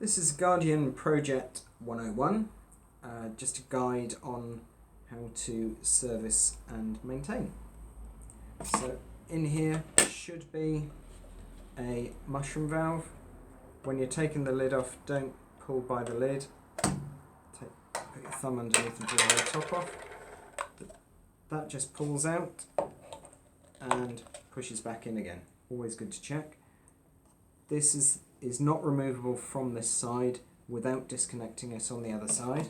This is Guardian Projet 101, just a guide on how to service and maintain. So in here should be a mushroom valve. When you're taking the lid off, don't pull by the lid. Put your thumb underneath and pull the top off. That just pulls out and pushes back in again. Always good to check. This is not removable from this side without disconnecting it on the other side,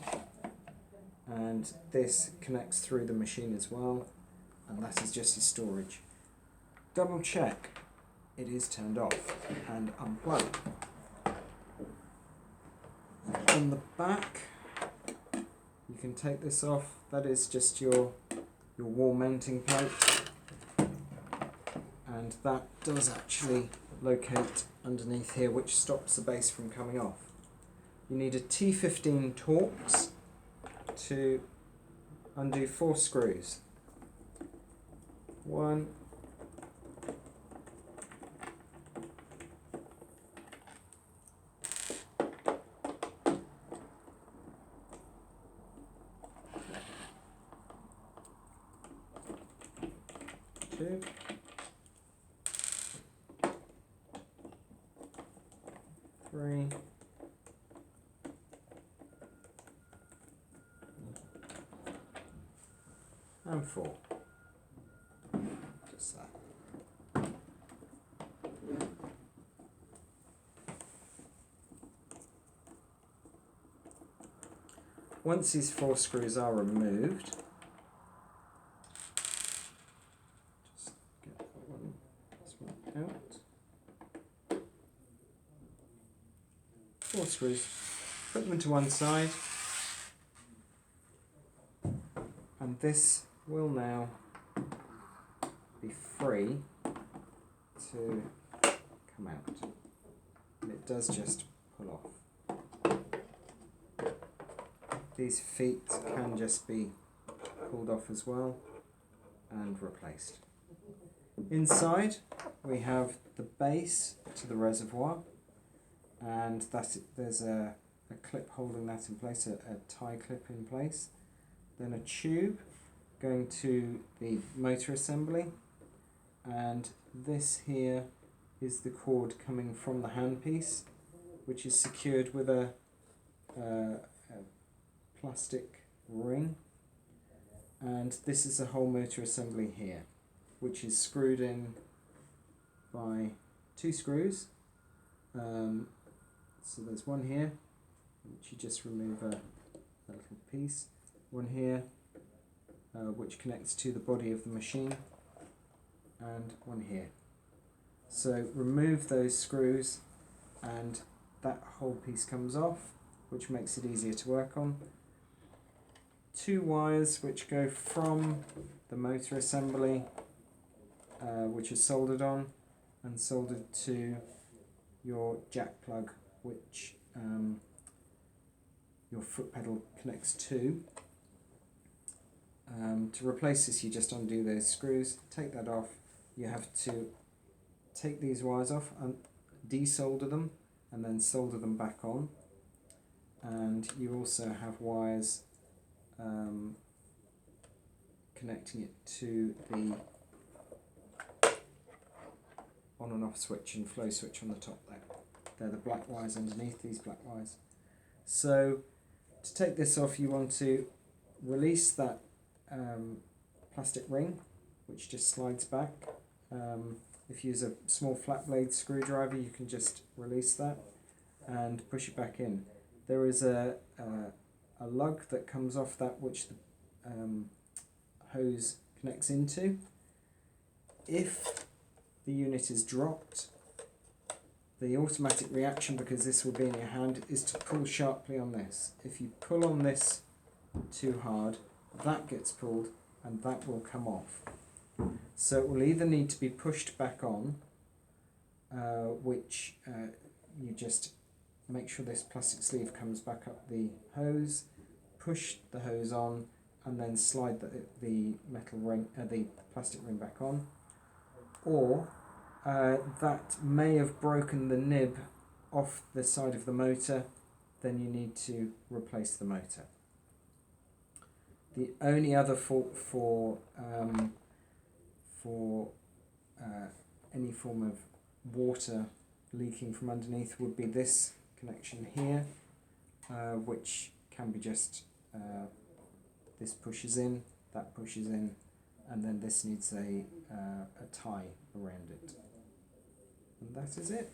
and this connects through the machine as well, and that is just your storage. Double check it is turned off and unplug. On the back you can take this off. That is just your wall mounting plate, and that does actually locate underneath here, which stops the base from coming off. You need a T15 Torx to undo 4 screws. 1, 2, 3, and 4. Just that. Once these 4 screws are removed, just get this one out. 4 screws, put them into one side, and this will now be free to come out. And it does just pull off. These feet can just be pulled off as well and replaced. Inside we have the base to the reservoir, and there's a clip holding that in place, a tie clip in place, then a tube going to the motor assembly, and this here is the cord coming from the handpiece, which is secured with a plastic ring, and this is the whole motor assembly here, which is screwed in by 2 screws. So there's one here, which you just remove a little piece, one here, which connects to the body of the machine, and one here. So remove those screws and that whole piece comes off, which makes it easier to work on. 2 wires which go from the motor assembly, which is soldered on, and soldered to your jack plug, which your foot pedal connects to. To replace this, you just undo those screws, take that off. You have to take these wires off and desolder them and then solder them back on. And you also have wires connecting it to the on and off switch and flow switch on the top there. They're the black wires underneath, these black wires. So to take this off, you want to release that plastic ring, which just slides back. If you use a small flat blade screwdriver, you can just release that and push it back in. There is a lug that comes off that, which the hose connects into. If the unit is dropped, the automatic reaction, because this will be in your hand, is to pull sharply on this. If you pull on this too hard, that gets pulled and that will come off. So it will either need to be pushed back on, which you just make sure this plastic sleeve comes back up the hose, push the hose on, and then slide the metal ring, the plastic ring back on, or that may have broken the nib off the side of the motor, then you need to replace the motor. The only other fault for any form of water leaking from underneath would be this connection here, which can be just this pushes in, that pushes in, and then this needs a tie around it. And that is it.